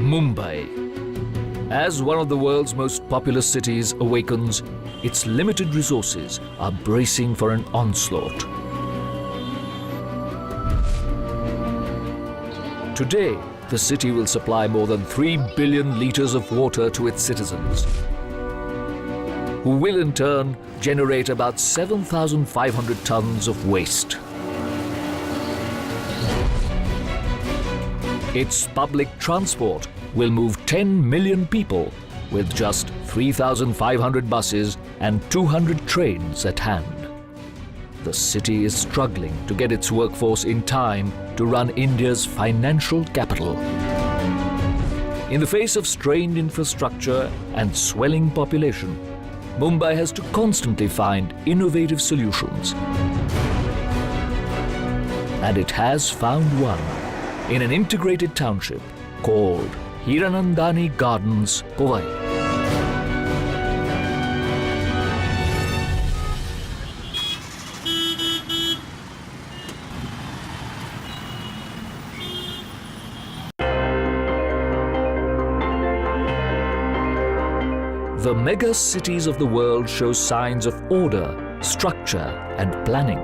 Mumbai. As one of the world's most populous cities awakens, its limited resources are bracing for an onslaught. Today, the city will supply more than 3 billion litres of water to its citizens, who will in turn generate about 7,500 tons of waste. Its public transport will move 10 million people with just 3,500 buses and 200 trains at hand. The city is struggling to get its workforce in time to run India's financial capital. In the face of strained infrastructure and swelling population, Mumbai has to constantly find innovative solutions. And it has found one in an integrated township called Hiranandani Gardens, Powai. The mega cities of the world show signs of order, structure, and planning.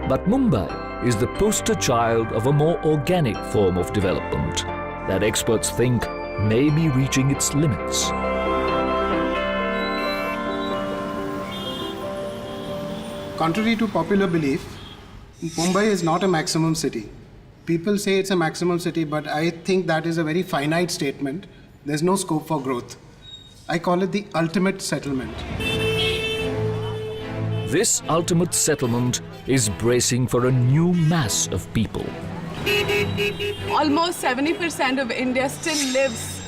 But Mumbai is the poster child of a more organic form of development that experts think may be reaching its limits. Contrary to popular belief, Mumbai is not a maximum city. People say it's a maximum city, but I think that is a very finite statement. There's no scope for growth. I call it the ultimate settlement. This ultimate settlement is bracing for a new mass of people. Almost 70% of India still lives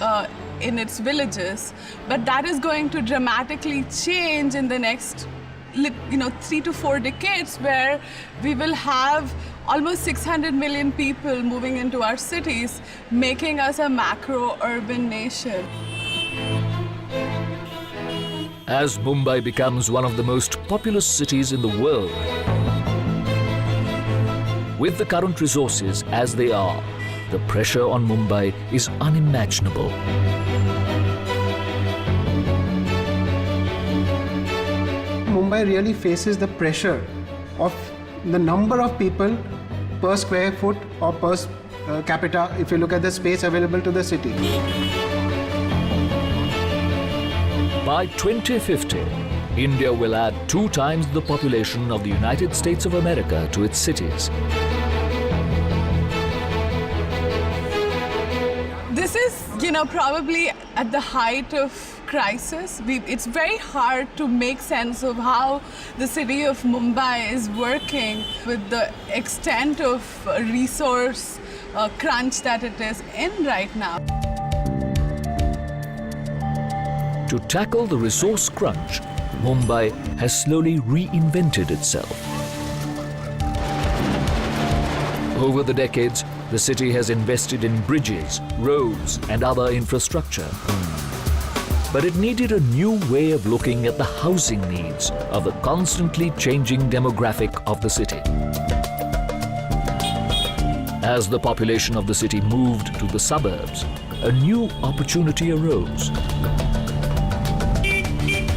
in its villages, but that is going to dramatically change in the next 3 to 4 decades, where we will have almost 600 million people moving into our cities, making us a macro-urban nation. As Mumbai becomes one of the most populous cities in the world, with the current resources as they are, the pressure on Mumbai is unimaginable. Mumbai really faces the pressure of the number of people per square foot or per capita if you look at the space available to the city. By 2050, India will add 2 times the population of the United States of America to its cities. This is, probably at the height of crisis. It's very hard to make sense of how the city of Mumbai is working with the extent of resource crunch that it is in right now. To tackle the resource crunch, Mumbai has slowly reinvented itself. Over the decades, the city has invested in bridges, roads, and other infrastructure. But it needed a new way of looking at the housing needs of the constantly changing demographic of the city. As the population of the city moved to the suburbs, a new opportunity arose.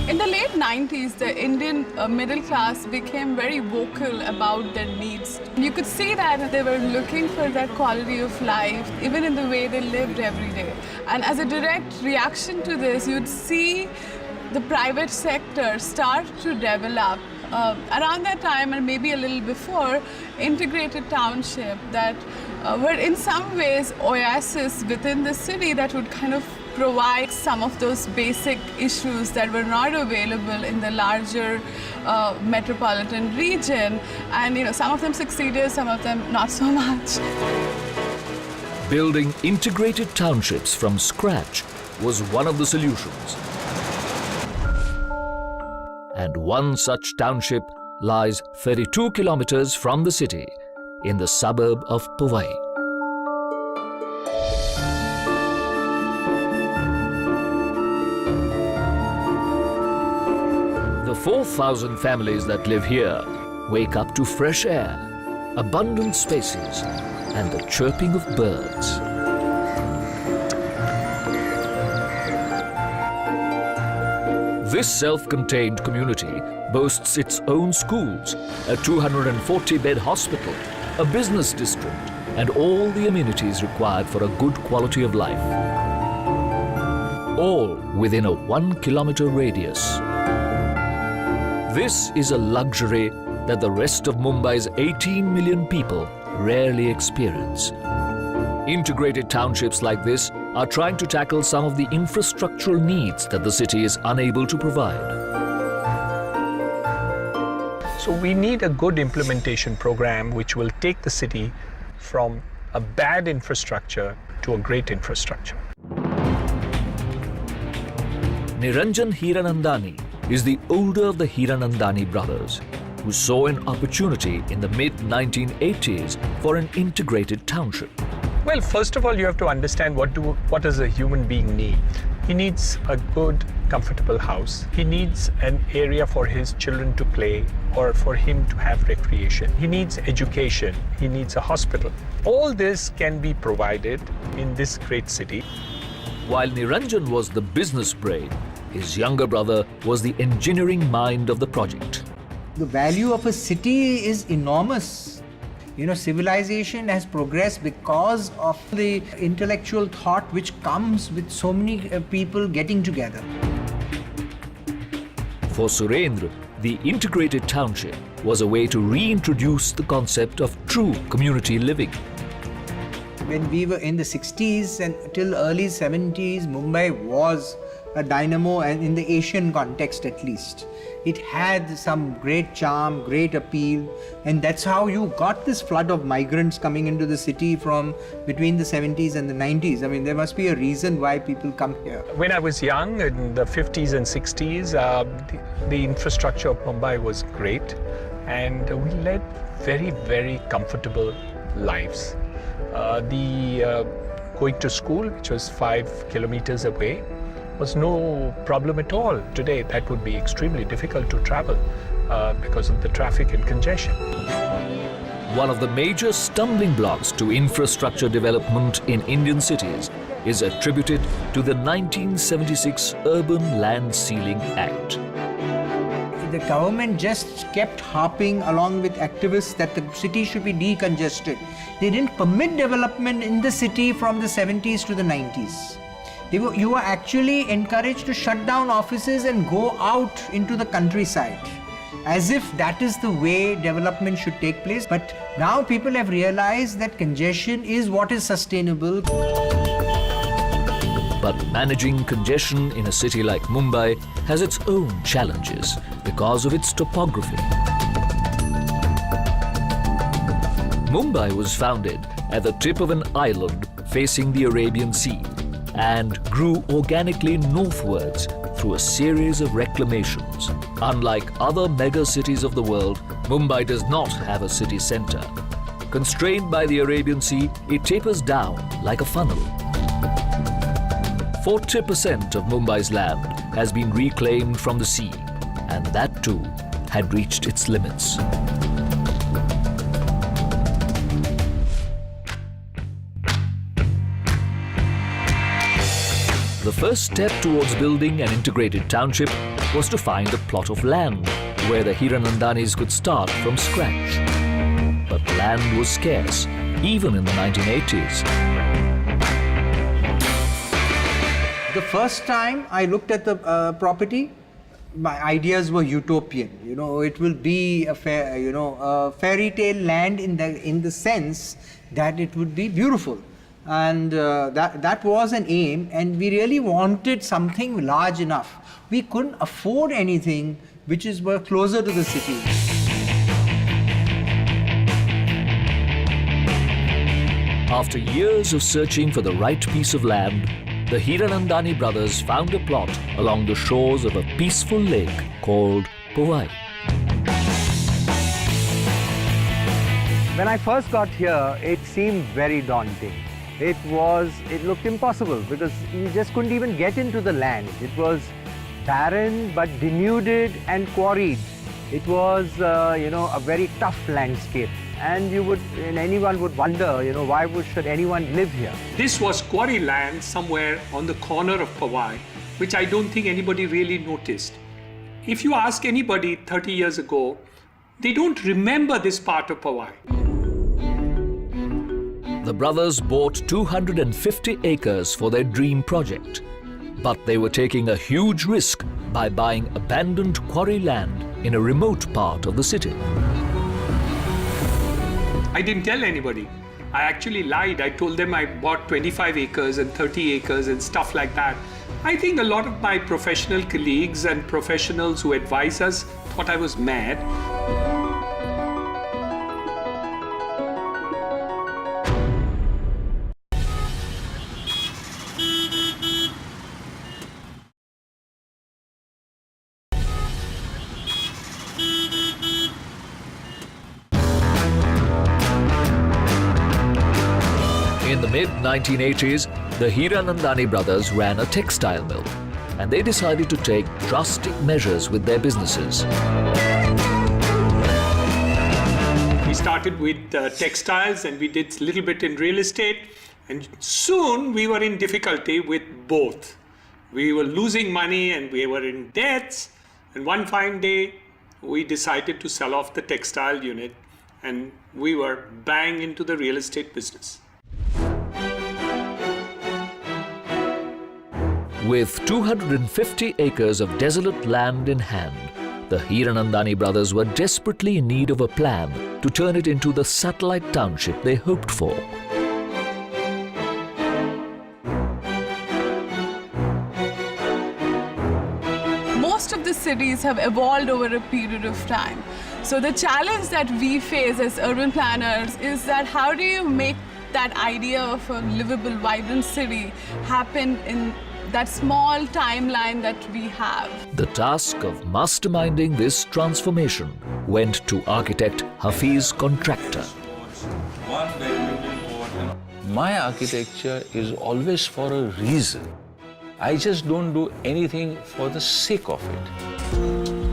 In the late 90s, the Indian middle class became very vocal about their needs. You could see that they were looking for that quality of life, even in the way they lived every day. And as a direct reaction to this, you'd see the private sector start to develop around that time, and maybe a little before, integrated township that were in some ways oases within the city that would kind of provide some of those basic issues that were not available in the larger metropolitan region. And some of them succeeded, some of them not so much. Building integrated townships from scratch was one of the solutions. And one such township lies 32 kilometers from the city in the suburb of Powai. The 4,000 families that live here wake up to fresh air, abundant spaces, and the chirping of birds. This self-contained community boasts its own schools, a 240-bed hospital, a business district, and all the amenities required for a good quality of life. All within a 1-kilometer radius. This is a luxury that the rest of Mumbai's 18 million people rarely experience. Integrated townships like this are trying to tackle some of the infrastructural needs that the city is unable to provide. So we need a good implementation program which will take the city from a bad infrastructure to a great infrastructure. Niranjan Hiranandani is the older of the Hiranandani brothers, who saw an opportunity in the mid-1980s for an integrated township. Well, first of all, you have to understand what does a human being need. He needs a good, comfortable house. He needs an area for his children to play or for him to have recreation. He needs education. He needs a hospital. All this can be provided in this great city. While Niranjan was the business brain, his younger brother was the engineering mind of the project. The value of a city is enormous. You know, civilization has progressed because of the intellectual thought which comes with so many people getting together. For Surendra, the integrated township was a way to reintroduce the concept of true community living. When we were in the 60s and till early 70s, Mumbai was a dynamo, and in the Asian context at least. It had some great charm, great appeal, and that's how you got this flood of migrants coming into the city from between the 70s and the 90s. I mean, there must be a reason why people come here. When I was young, in the 50s and 60s, the infrastructure of Mumbai was great, and we led very, very comfortable lives. Going to school, which was 5 kilometers away, was no problem at all. Today, that would be extremely difficult to travel because of the traffic and congestion. One of the major stumbling blocks to infrastructure development in Indian cities is attributed to the 1976 Urban Land Ceiling Act. The government just kept harping along with activists that the city should be decongested. They didn't permit development in the city from the 70s to the 90s. You were actually encouraged to shut down offices and go out into the countryside, as if that is the way development should take place. But now people have realized that congestion is what is sustainable. But managing congestion in a city like Mumbai has its own challenges because of its topography. Mumbai was founded at the tip of an island facing the Arabian Sea, and grew organically northwards through a series of reclamations. Unlike other mega cities of the world, Mumbai does not have a city centre. Constrained by the Arabian Sea, it tapers down like a funnel. 40% of Mumbai's land has been reclaimed from the sea, and that too had reached its limits. The first step towards building an integrated township was to find a plot of land where the Hiranandanis could start from scratch. But land was scarce, even in the 1980s. The first time I looked at the property, my ideas were utopian. You know, it will be a fairy tale land in the sense that it would be beautiful. And that was an aim, and we really wanted something large enough. We couldn't afford anything which were closer to the city. After years of searching for the right piece of land, the Hiranandani brothers found a plot along the shores of a peaceful lake called Powai. When I first got here, it seemed very daunting. It looked impossible because you just couldn't even get into the land. It was barren but denuded and quarried. It was, a very tough landscape. And anyone would wonder, why should anyone live here? This was quarry land somewhere on the corner of Powai, which I don't think anybody really noticed. If you ask anybody 30 years ago, they don't remember this part of Powai. The brothers bought 250 acres for their dream project, but they were taking a huge risk by buying abandoned quarry land in a remote part of the city. I didn't tell anybody. I actually lied. I told them I bought 25 acres and 30 acres and stuff like that. I think a lot of my professional colleagues and professionals who advise us thought I was mad. In the mid-1980s, the Hiranandani brothers ran a textile mill, and they decided to take drastic measures with their businesses. We started with textiles and we did a little bit in real estate, and soon we were in difficulty with both. We were losing money and we were in debts, and one fine day we decided to sell off the textile unit and we were bang into the real estate business. With 250 acres of desolate land in hand, the Hiranandani brothers were desperately in need of a plan to turn it into the satellite township they hoped for. Most of the cities have evolved over a period of time. So the challenge that we face as urban planners is that how do you make that idea of a livable, vibrant city happen in that small timeline that we have. The task of masterminding this transformation went to architect Hafiz Contractor. My architecture is always for a reason. I just don't do anything for the sake of it.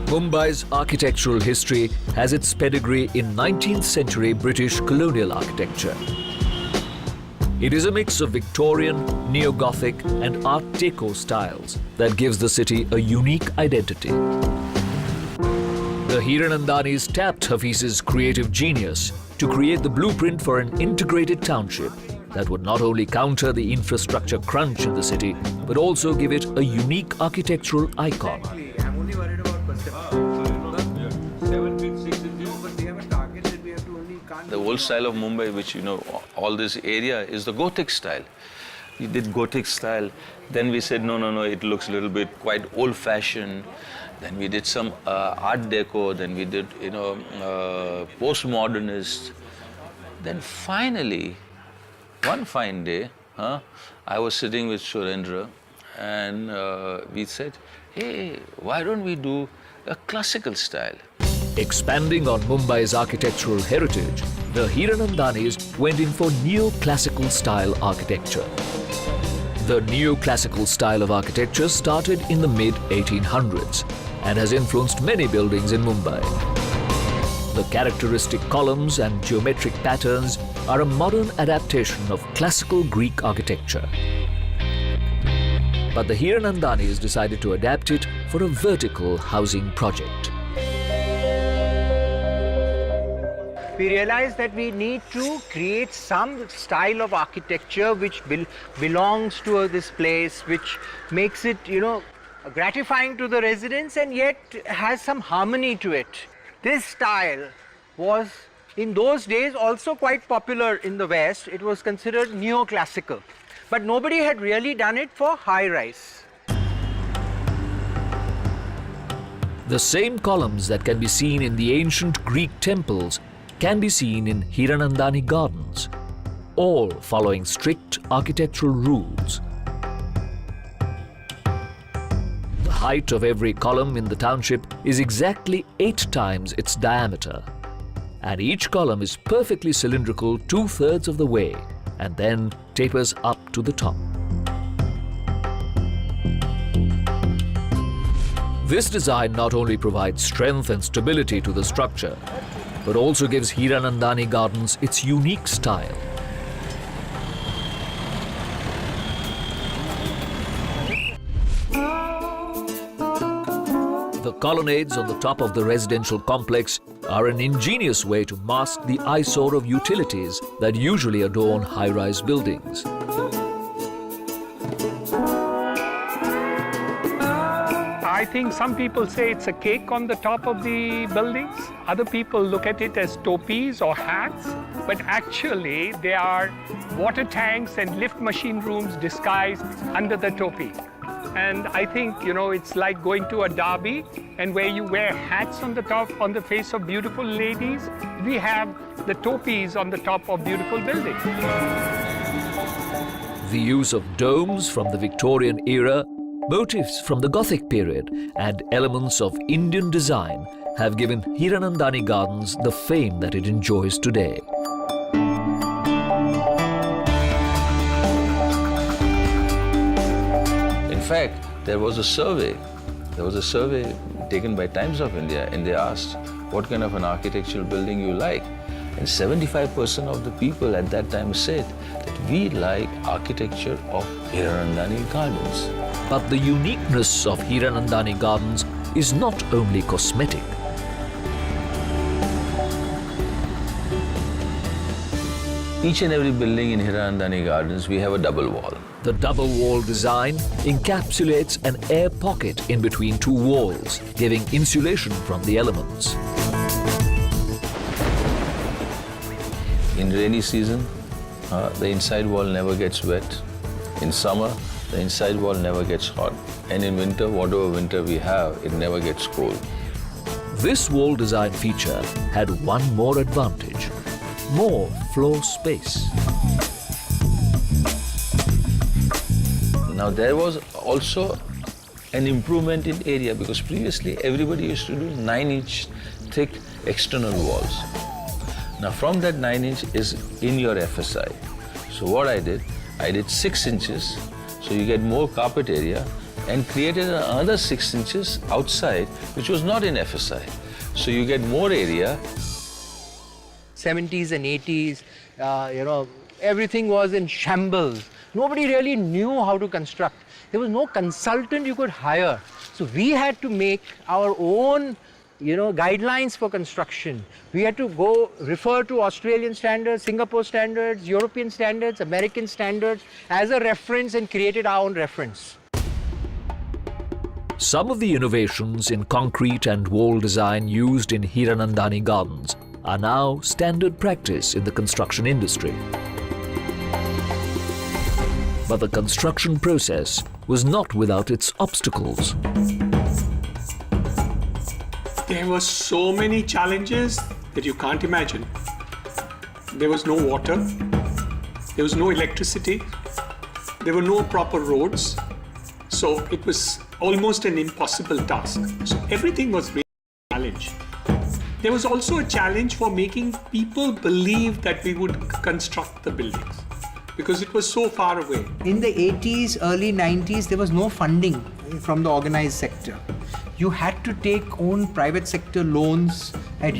Mumbai's architectural history has its pedigree in 19th century British colonial architecture. It is a mix of Victorian, Neo-Gothic and Art Deco styles that gives the city a unique identity. The Hiranandanis tapped Hafiz's creative genius to create the blueprint for an integrated township that would not only counter the infrastructure crunch in the city, but also give it a unique architectural icon. The old style of Mumbai, which all this area is the Gothic style. We did Gothic style. Then we said, no, it looks a little bit quite old-fashioned. Then we did some Art Deco. Then we did, postmodernist. Then finally, one fine day, I was sitting with Surendra, and we said, hey, why don't we do a classical style? Expanding on Mumbai's architectural heritage, the Hiranandanis went in for neoclassical style architecture. The neoclassical style of architecture started in the mid-1800s and has influenced many buildings in Mumbai. The characteristic columns and geometric patterns are a modern adaptation of classical Greek architecture. But the Hiranandanis decided to adapt it for a vertical housing project. We realized that we need to create some style of architecture which belongs to this place, which makes it, gratifying to the residents and yet has some harmony to it. This style was, in those days, also quite popular in the West. It was considered neoclassical, but nobody had really done it for high-rise. The same columns that can be seen in the ancient Greek temples can be seen in Hiranandani gardens, all following strict architectural rules. The height of every column in the township is exactly 8 times its diameter, and each column is perfectly cylindrical 2/3 of the way and then tapers up to the top. This design not only provides strength and stability to the structure, but also gives Hiranandani Gardens its unique style. colonnades on the top of the residential complex are an ingenious way to mask the eyesore of utilities that usually adorn high-rise buildings. I think some people say it's a cake on the top of the buildings. Other people look at it as topis or hats. But actually, they are water tanks and lift machine rooms disguised under the topi. And I think, it's like going to a derby and where you wear hats on the top, on the face of beautiful ladies. We have the topis on the top of beautiful buildings. The use of domes from the Victorian era, motifs from the Gothic period, and elements of Indian design have given Hiranandani Gardens the fame that it enjoys today. In fact, there was a survey taken by Times of India, and they asked what kind of an architectural building you like. And 75% of the people at that time said that we like architecture of Hiranandani Gardens. But the uniqueness of Hiranandani Gardens is not only cosmetic. Each and every building in Hiranandani Gardens, we have a double wall. The double wall design encapsulates an air pocket in between two walls, giving insulation from the elements. In rainy season, the inside wall never gets wet. In summer, the inside wall never gets hot. And in winter, whatever winter we have, it never gets cold. This wall design feature had one more advantage: more floor space. Now there was also an improvement in area, because previously everybody used to do 9-inch thick external walls. Now from that 9-inch is in your FSI. So what I did 6 inches, so you get more carpet area, and created another 6 inches outside, which was not in FSI. So you get more area. 70s and 80s, everything was in shambles. Nobody really knew how to construct. There was no consultant you could hire. So we had to make our own, guidelines for construction. We had to go refer to Australian standards, Singapore standards, European standards, American standards as a reference, and created our own reference. Some of the innovations in concrete and wall design used in Hiranandani Gardens are now standard practice in the construction industry. But the construction process was not without its obstacles. There were so many challenges that you can't imagine. There was no water, there was no electricity, there were no proper roads, so it was almost an impossible task. So everything was really a challenge. There was also a challenge for making people believe that we would construct the buildings, because it was so far away. In the 80s, early 90s, there was no funding from the organized sector. You had to take own private sector loans at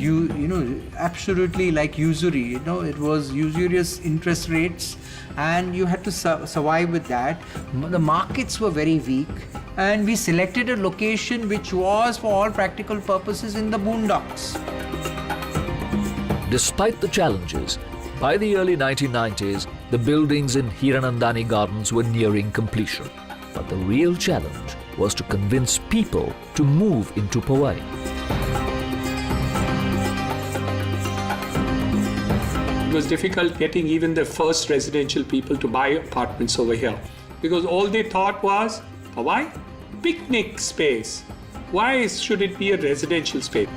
absolutely like usury. It was usurious interest rates, and you had to survive with that. The markets were very weak, and we selected a location which was, for all practical purposes, in the boondocks. Despite the challenges, by the early 1990s, the buildings in Hiranandani Gardens were nearing completion. But the real challenge was to convince people to move into Powai. It was difficult getting even the first residential people to buy apartments over here, because all they thought was, Powai, picnic space. Why should it be a residential space?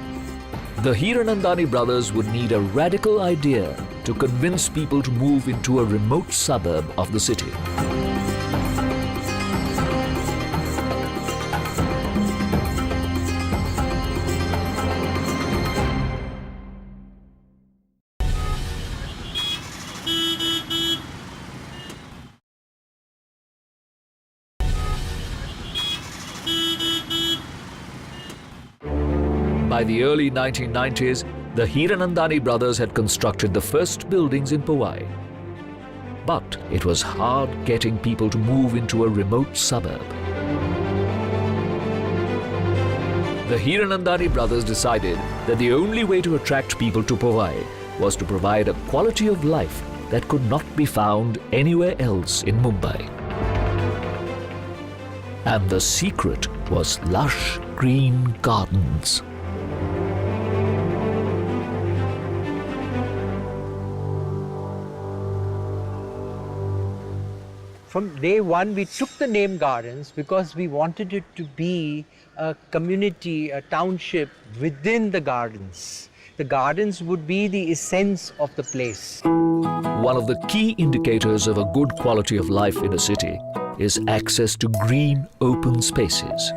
The Hiranandani brothers would need a radical idea to convince people to move into a remote suburb of the city. By the early 1990s, the Hiranandani brothers had constructed the first buildings in Powai. But it was hard getting people to move into a remote suburb. The Hiranandani brothers decided that the only way to attract people to Powai was to provide a quality of life that could not be found anywhere else in Mumbai. And the secret was lush green gardens. From day one, we took the name Gardens because we wanted it to be a community, a township within the gardens. The gardens would be the essence of the place. One of the key indicators of a good quality of life in a city is access to green, open spaces.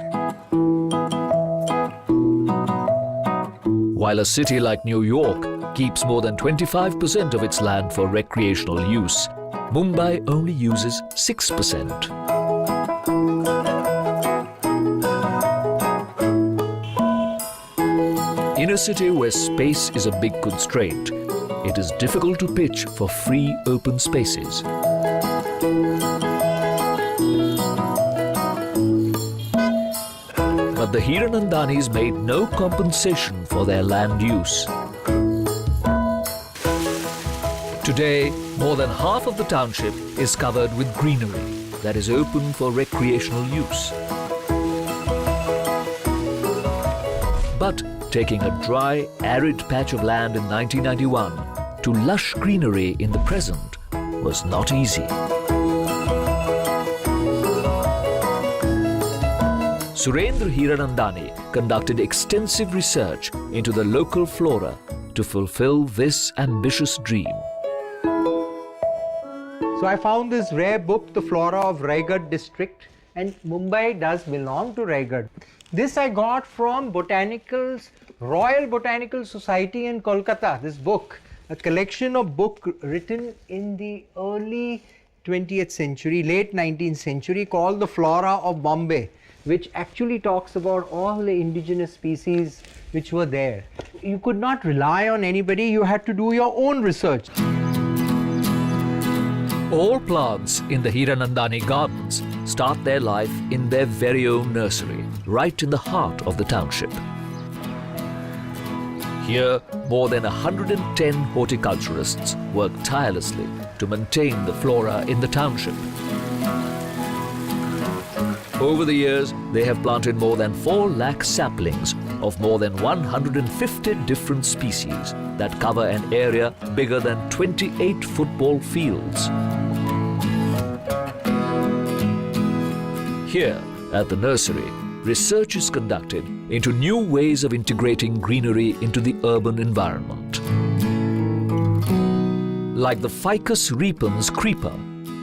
While a city like New York keeps more than 25% of its land for recreational use, Mumbai only uses 6%. In a city where space is a big constraint, it is difficult to pitch for free open spaces. But the Hiranandanis made no compensation for their land use. Today, more than half of the township is covered with greenery that is open for recreational use. But taking a dry, arid patch of land in 1991 to lush greenery in the present was not easy. Surendra Hiranandani conducted extensive research into the local flora to fulfill this ambitious dream. So I found this rare book, The Flora of Raigad District, and Mumbai does belong to Raigad. This I got from Royal Botanical Society in Kolkata, this book, a collection of books written in the early 20th century, late 19th century, called The Flora of Bombay, which actually talks about all the indigenous species which were there. You could not rely on anybody, you had to do your own research. All plants in the Hiranandani gardens start their life in their very own nursery, right in the heart of the township. Here, more than 110 horticulturists work tirelessly to maintain the flora in the township. Over the years, they have planted more than 4 lakh saplings of more than 150 different species that cover an area bigger than 28 football fields. Here, at the nursery, research is conducted into new ways of integrating greenery into the urban environment. Like the Ficus repens creeper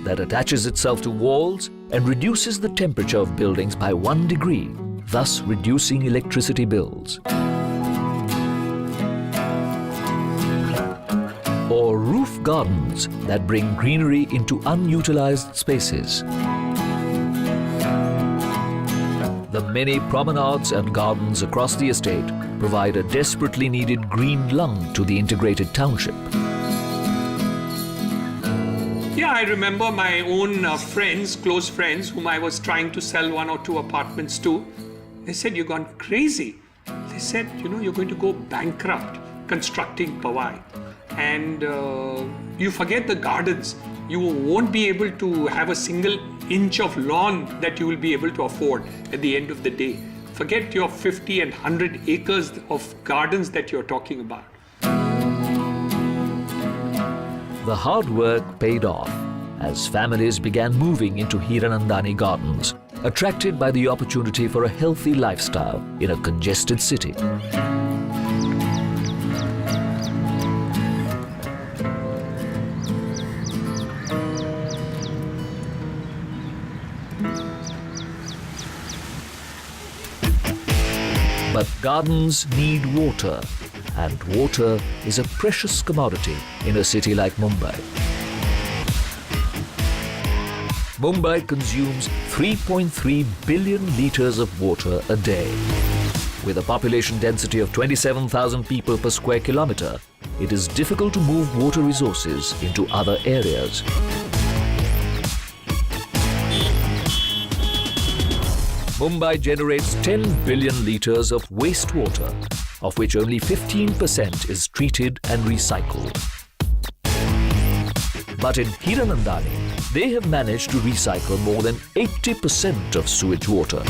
that attaches itself to walls and reduces the temperature of buildings by 1 degree, thus reducing electricity bills. Or roof gardens that bring greenery into unutilized spaces. The many promenades and gardens across the estate provide a desperately needed green lung to the integrated township. Yeah, I remember my own friends, close friends, whom I was trying to sell 1 or 2 apartments to. They said, "You've gone crazy." They said, "You're going to go bankrupt constructing Powai. And you forget the gardens. You won't be able to have a single inch of lawn that you will be able to afford at the end of the day. Forget your 50 and 100 acres of gardens that you're talking about." The hard work paid off as families began moving into Hiranandani gardens, attracted by the opportunity for a healthy lifestyle in a congested city. But gardens need water, and water is a precious commodity in a city like Mumbai. Mumbai consumes 3.3 billion litres of water a day. With a population density of 27,000 people per square kilometre, it is difficult to move water resources into other areas. Mumbai generates 10 billion litres of wastewater, of which only 15% is treated and recycled. But in Hiranandani, they have managed to recycle more than 80% of sewage water.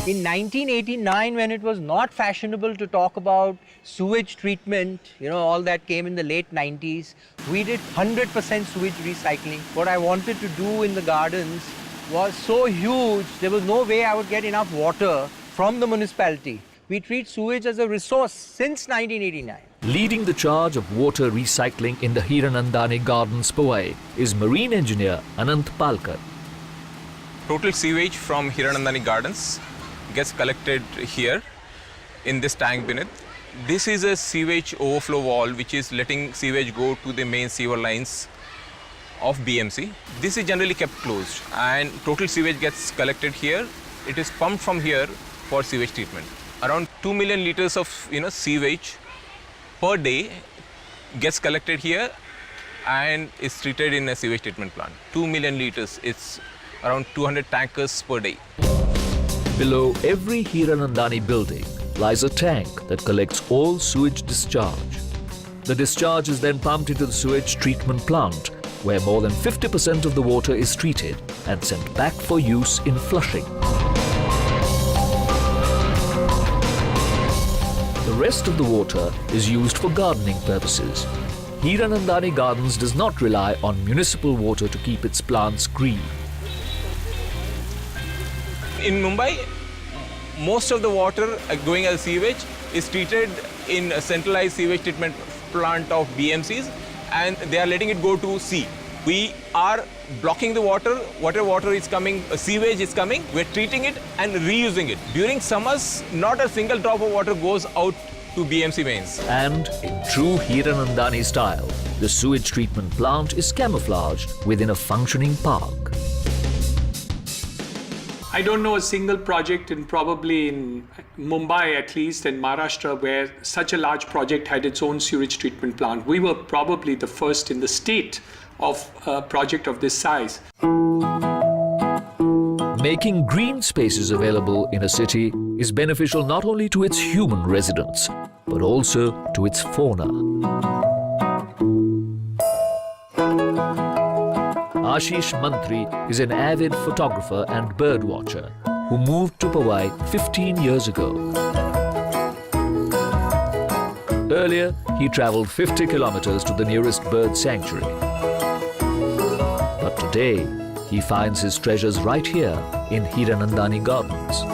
In 1989, when it was not fashionable to talk about sewage treatment, all that came in the late 90s, we did 100% sewage recycling. What I wanted to do in the gardens was so huge, there was no way I would get enough water from the municipality. We treat sewage as a resource since 1989. Leading the charge of water recycling in the Hiranandani Gardens, Powai, is marine engineer Anant Palkar. Total sewage from Hiranandani Gardens gets collected here in this tank beneath. This is a sewage overflow wall which is letting sewage go to the main sewer lines of BMC. This is generally kept closed and total sewage gets collected here. It is pumped from here for sewage treatment. Around 2 million litres of sewage per day gets collected here and is treated in a sewage treatment plant. 2 million litres, it's around 200 tankers per day. Below every Hiranandani building lies a tank that collects all sewage discharge. The discharge is then pumped into the sewage treatment plant, where more than 50% of the water is treated and sent back for use in flushing. The rest of the water is used for gardening purposes. Hiranandani Gardens does not rely on municipal water to keep its plants green. In Mumbai, most of the water going as sewage is treated in a centralized sewage treatment plant of BMCs and they are letting it go to sea. We are blocking the water. Whatever water is coming, sewage is coming, we're treating it and reusing it. During summers, not a single drop of water goes out to BMC mains. And in true Hiranandani style, the sewage treatment plant is camouflaged within a functioning park. I don't know a single project probably in Mumbai at least, and Maharashtra, where such a large project had its own sewage treatment plant. We were probably the first in the state of a project of this size. Making green spaces available in a city is beneficial not only to its human residents, but also to its fauna. Ashish Mantri is an avid photographer and birdwatcher who moved to Powai 15 years ago. Earlier, he travelled 50 kilometers to the nearest bird sanctuary. But today, he finds his treasures right here in Hiranandani Gardens.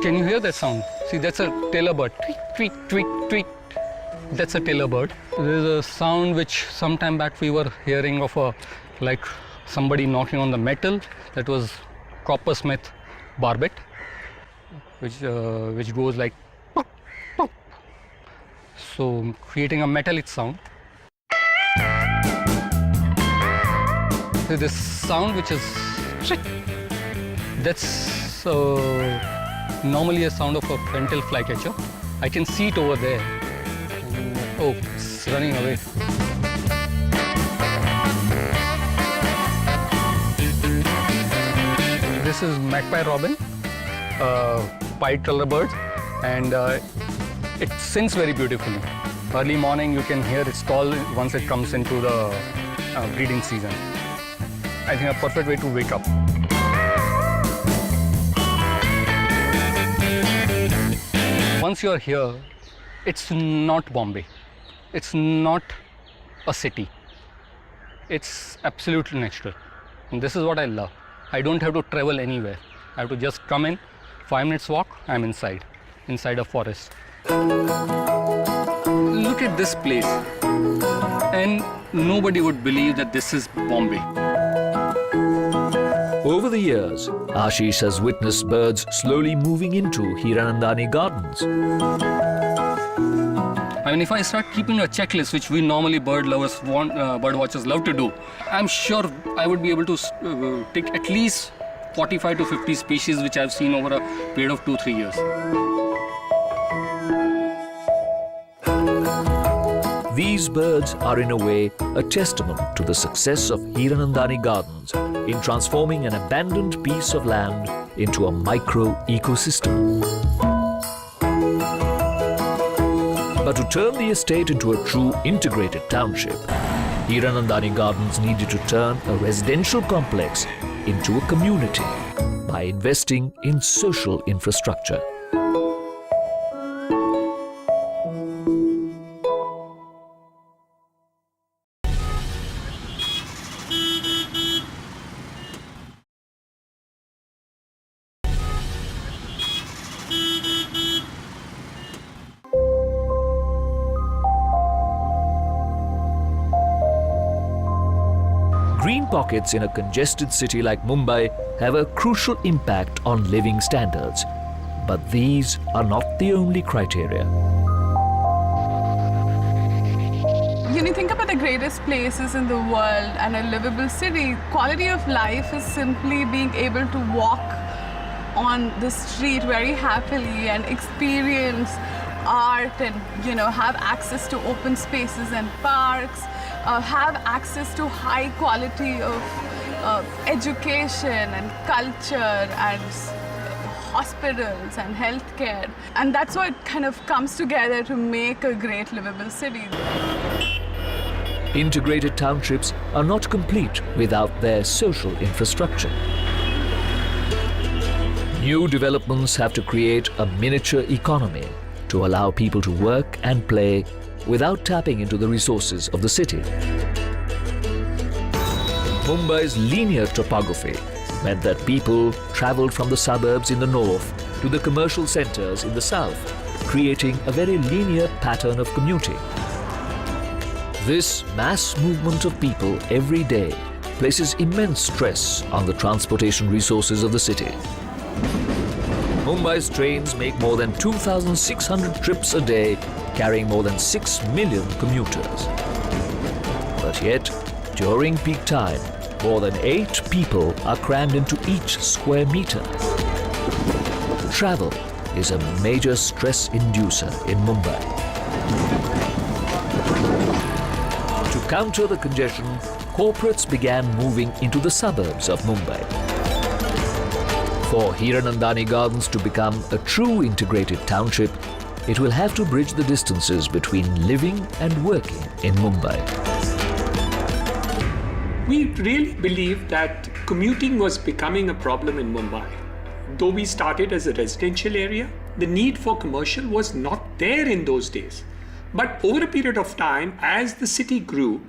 Can you hear that sound? See, that's a tailor bird. Tweet, tweet, tweet, tweet. That's a tailor bird. There's a sound which sometime back we were hearing of like somebody knocking on the metal. That was coppersmith barbet, which goes like pop, pop. So creating a metallic sound. So this sound which is that's normally a sound of a pentel flycatcher. I can see it over there. Oh, it's running away. This is magpie robin, pied color bird, and it sings very beautifully. Early morning you can hear its call once it comes into the breeding season. I think a perfect way to wake up. Once you're here, it's not Bombay. It's not a city. It's absolutely natural. And this is what I love. I don't have to travel anywhere. I have to just come in, 5 minutes walk, I'm inside a forest. Look at this place. And nobody would believe that this is Bombay. Over the years, Ashish has witnessed birds slowly moving into Hiranandani Gardens. I mean, if I start keeping a checklist, which we normally bird watchers love to do, I'm sure I would be able to take at least 45 to 50 species which I've seen over a period of 2-3 years. These birds are in a way a testament to the success of Hiranandani Gardens in transforming an abandoned piece of land into a micro-ecosystem. But to turn the estate into a true integrated township, Hiranandani Gardens needed to turn a residential complex into a community by investing in social infrastructure. Green pockets in a congested city like Mumbai have a crucial impact on living standards. But these are not the only criteria. When you think about the greatest places in the world and a livable city, quality of life is simply being able to walk on the street very happily and experience art and, have access to open spaces and parks, have access to high quality of education and culture and hospitals and healthcare. And that's what kind of comes together to make a great livable city. Integrated townships are not complete without their social infrastructure. New developments have to create a miniature economy to allow people to work and play without tapping into the resources of the city. Mumbai's linear topography meant that people travelled from the suburbs in the north to the commercial centres in the south, creating a very linear pattern of commuting. This mass movement of people every day places immense stress on the transportation resources of the city. Mumbai's trains make more than 2,600 trips a day, carrying more than 6 million commuters. But yet, during peak time, more than 8 people are crammed into each square meter. Travel is a major stress inducer in Mumbai. To counter the congestion, corporates began moving into the suburbs of Mumbai. For Hiranandani Gardens to become a true integrated township, it will have to bridge the distances between living and working in Mumbai. We really believed that commuting was becoming a problem in Mumbai. Though we started as a residential area, the need for commercial was not there in those days. But over a period of time, as the city grew,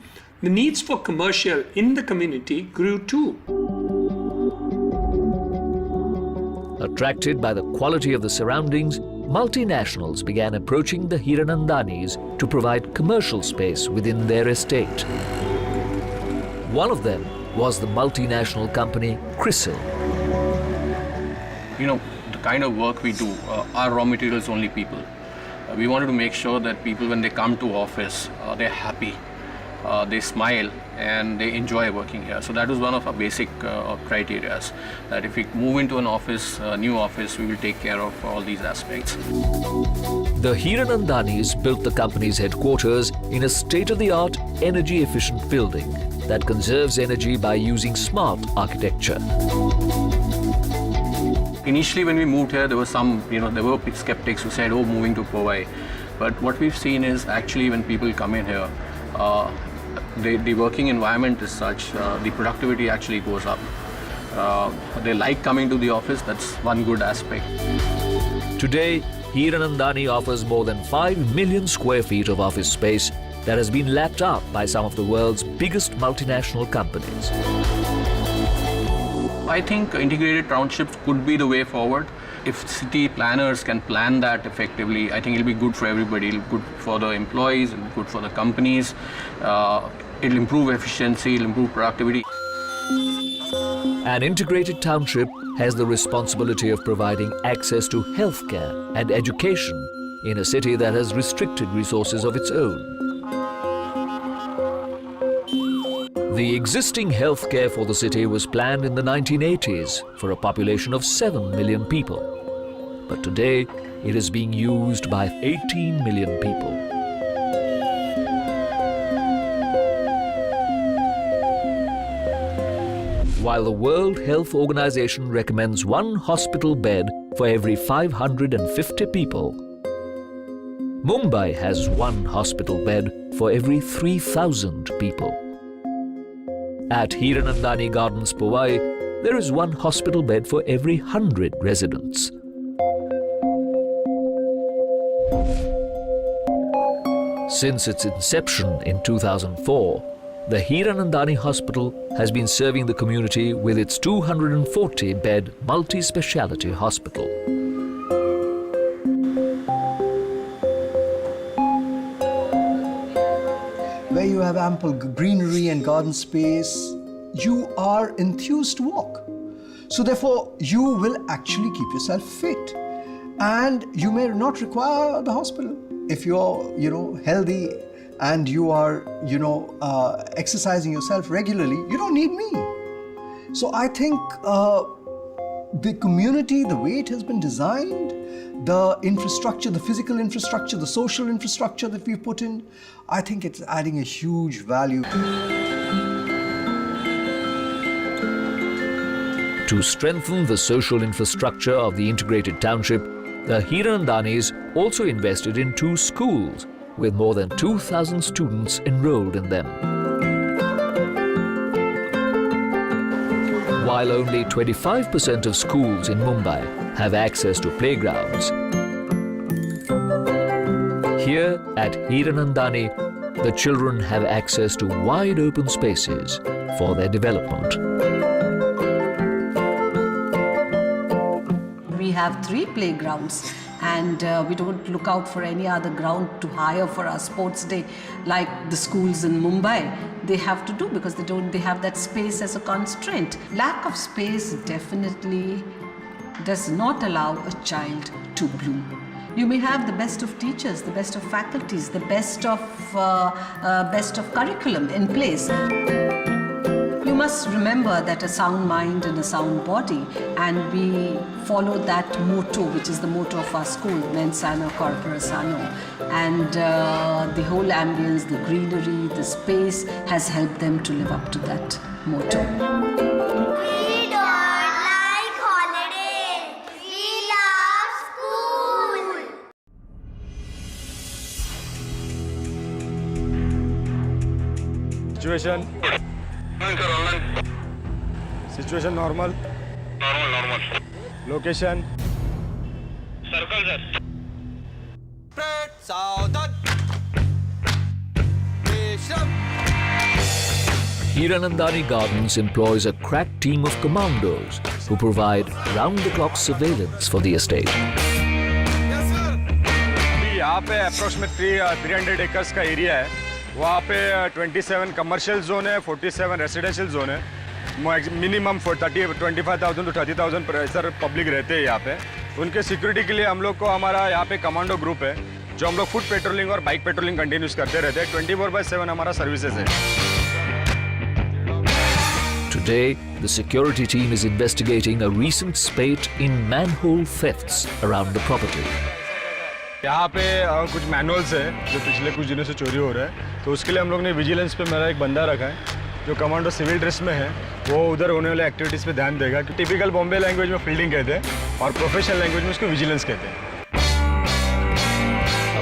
the needs for commercial in the community grew too. Attracted by the quality of the surroundings, multinationals began approaching the Hiranandanis to provide commercial space within their estate. One of them was the multinational company CRISIL. The kind of work we do, our raw material is only people. We wanted to make sure that people, when they come to office, they're happy, they smile, and they enjoy working here. So that was one of our basic criteria, that if we move into an office, a new office, we will take care of all these aspects. The Hiranandanis built the company's headquarters in a state-of-the-art, energy-efficient building that conserves energy by using smart architecture. Initially, when we moved here, there were some, there were skeptics who said, moving to Powai. But what we've seen is actually when people come in here, the working environment is such, the productivity actually goes up. They like coming to the office, that's one good aspect. Today, Hiranandani offers more than 5 million square feet of office space that has been lapped up by some of the world's biggest multinational companies. I think integrated townships could be the way forward. If city planners can plan that effectively, I think it'll be good for everybody. It'll be good for the employees, it'll be good for the companies. It'll improve efficiency, it'll improve productivity. An integrated township has the responsibility of providing access to healthcare and education in a city that has restricted resources of its own. The existing healthcare for the city was planned in the 1980s for a population of 7 million people. But today, it is being used by 18 million people. While the World Health Organization recommends 1 hospital bed for every 550 people, Mumbai has 1 hospital bed for every 3,000 people. At Hiranandani Gardens, Powai, there is 1 hospital bed for every 100 residents. Since its inception in 2004, the Hiranandani Hospital has been serving the community with its 240-bed multi-speciality hospital. Where you have ample greenery and garden space, you are enthused to walk. So therefore, you will actually keep yourself fit. And you may not require the hospital. If you're, healthy and you are, exercising yourself regularly, you don't need me. So I think the community, the way it has been designed, the infrastructure, the physical infrastructure, the social infrastructure that we've put in, I think it's adding a huge value. To strengthen the social infrastructure of the integrated township, the Hiranandanis also invested in 2 schools with more than 2,000 students enrolled in them. While only 25% of schools in Mumbai have access to playgrounds, here at Hiranandani, the children have access to wide open spaces for their development. We have 3 playgrounds, and we don't look out for any other ground to hire for our sports day like the schools in Mumbai. They have to do because they have that space as a constraint. Lack of space definitely does not allow a child to bloom. You may have the best of teachers, the best of faculties, the best of curriculum in place. You must remember that a sound mind and a sound body, and we follow that motto, which is the motto of our school, Mens Sana Corpora Sano. And the whole ambience, the greenery, the space has helped them to live up to that motto. We don't like holidays. We love school. Situation normal. Normal. Location. Circle, sir. Spread southern. Hiranandani Gardens employs a crack team of commandos who provide round-the-clock surveillance for the estate. Yes, sir. अभी यहाँ पे approximately 300 acres का area है. वहाँ पे 27 commercial zone है, 47 residential zone है. Minimum 25,000 to 30,000 sir public रहते हैं यहाँ पे. उनके सिक्योरिटी के लिए हम लोग को हमारा यहाँ पे कमांडो ग्रुप है जो हम लोग फुट पेट्रोलिंग और बाइक पेट्रोलिंग कंटिन्यूस करते रहते हैं. 24/7 हमारा सर्विसेज है. Today, the security team is investigating a recent spate in manhole thefts around the property. यहाँ पे कुछ मैनुअल्स है जो पिछले कुछ दिनों से चोरी हो रहा है, तो उसके लिए हम लोग ने विजिलेंस पे मेरा एक बंदा रखा है जो कमांडो सिविल ड्रेस में है. वो उधर होने वाले एक्टिविटीज़ पे ध्यान देगा. कि टिपिकल बॉम्बे लैंग्वेज में फील्डिंग कहते हैं और प्रोफेशनल लैंग्वेज में उसको विजिलेंस कहते हैं.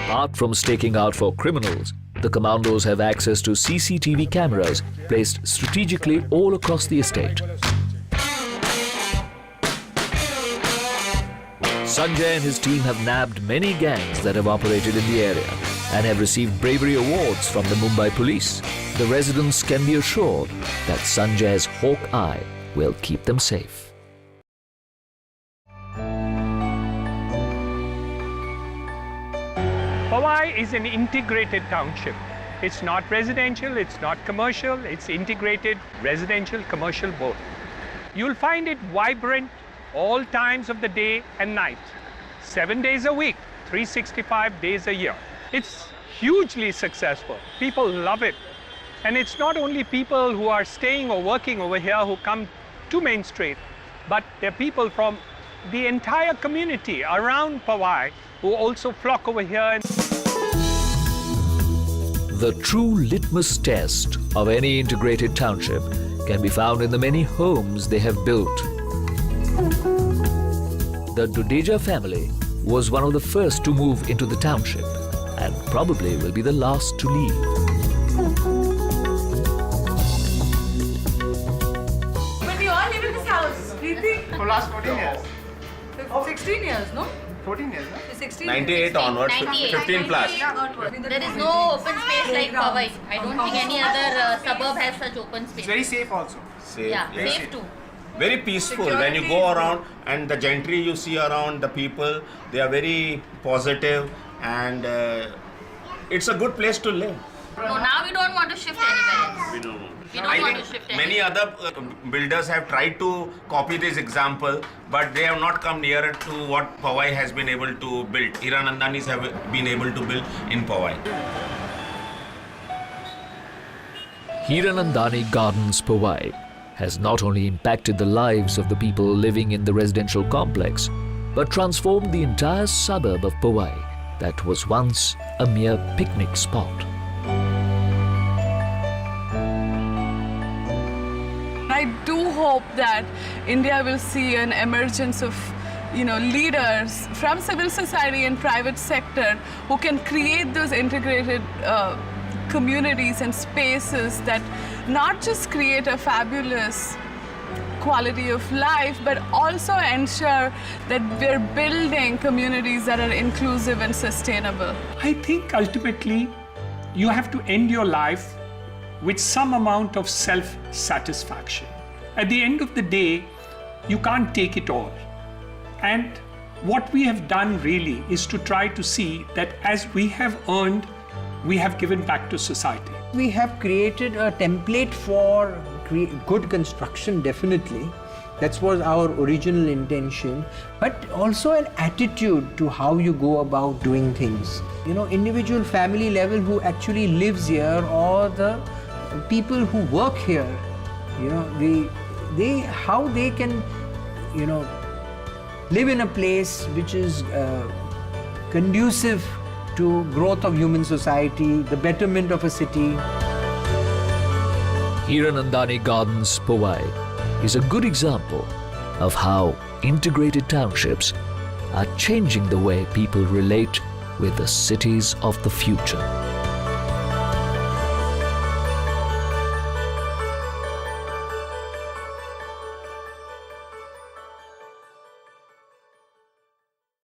Apart from staking out for criminals, the commandos have access to CCTV cameras placed strategically all across the estate. Sanjay and his team have nabbed many gangs that have operated in the area and have received bravery awards from the Mumbai police. The residents can be assured that Sanjay's hawk eye will keep them safe. Powai is an integrated township. It's not residential, it's not commercial, it's integrated residential, commercial both. You'll find it vibrant all times of the day and night, 7 days a week, 365 days a year. It's hugely successful. People love it. And it's not only people who are staying or working over here who come to Main Street, but there are people from the entire community around Powai who also flock over here. The true litmus test of any integrated township can be found in the many homes they have built. The Dudeja family was one of the first to move into the township and probably will be the last to leave. But we all live in this house, Preeti. For last 14 years. 16 years, no? 14 years, no? 16 98 onwards, 15 plus. There is no open space like Powai. I don't think any other suburb has such open space. It's very safe also. Safe. Yeah, safe too. Very peaceful. When you go around and the gentry you see around, the people, they are very positive, and it's a good place to live. No, now we don't want to shift anywhere else. We don't know. We don't want to shift anywhere. Many other builders have tried to copy this example, but they have not come nearer to what Powai has been able to build. Hiranandanis have been able to build in Powai. Hiranandani Gardens Powai has not only impacted the lives of the people living in the residential complex, but transformed the entire suburb of Powai that was once a mere picnic spot. I do hope that India will see an emergence of leaders from civil society and private sector who can create those integrated communities and spaces that not just create a fabulous quality of life, but also ensure that we're building communities that are inclusive and sustainable. I think ultimately you have to end your life with some amount of self-satisfaction. At the end of the day, you can't take it all. And what we have done really is to try to see that as we have earned, we have given back to society. We have created a template for good construction, definitely. That was our original intention, but also an attitude to how you go about doing things. Individual family level who actually lives here, or the people who work here, how they can, live in a place which is conducive to growth of human society, the betterment of a city. Hiranandani Gardens Powai is a good example of how integrated townships are changing the way people relate with the cities of the future.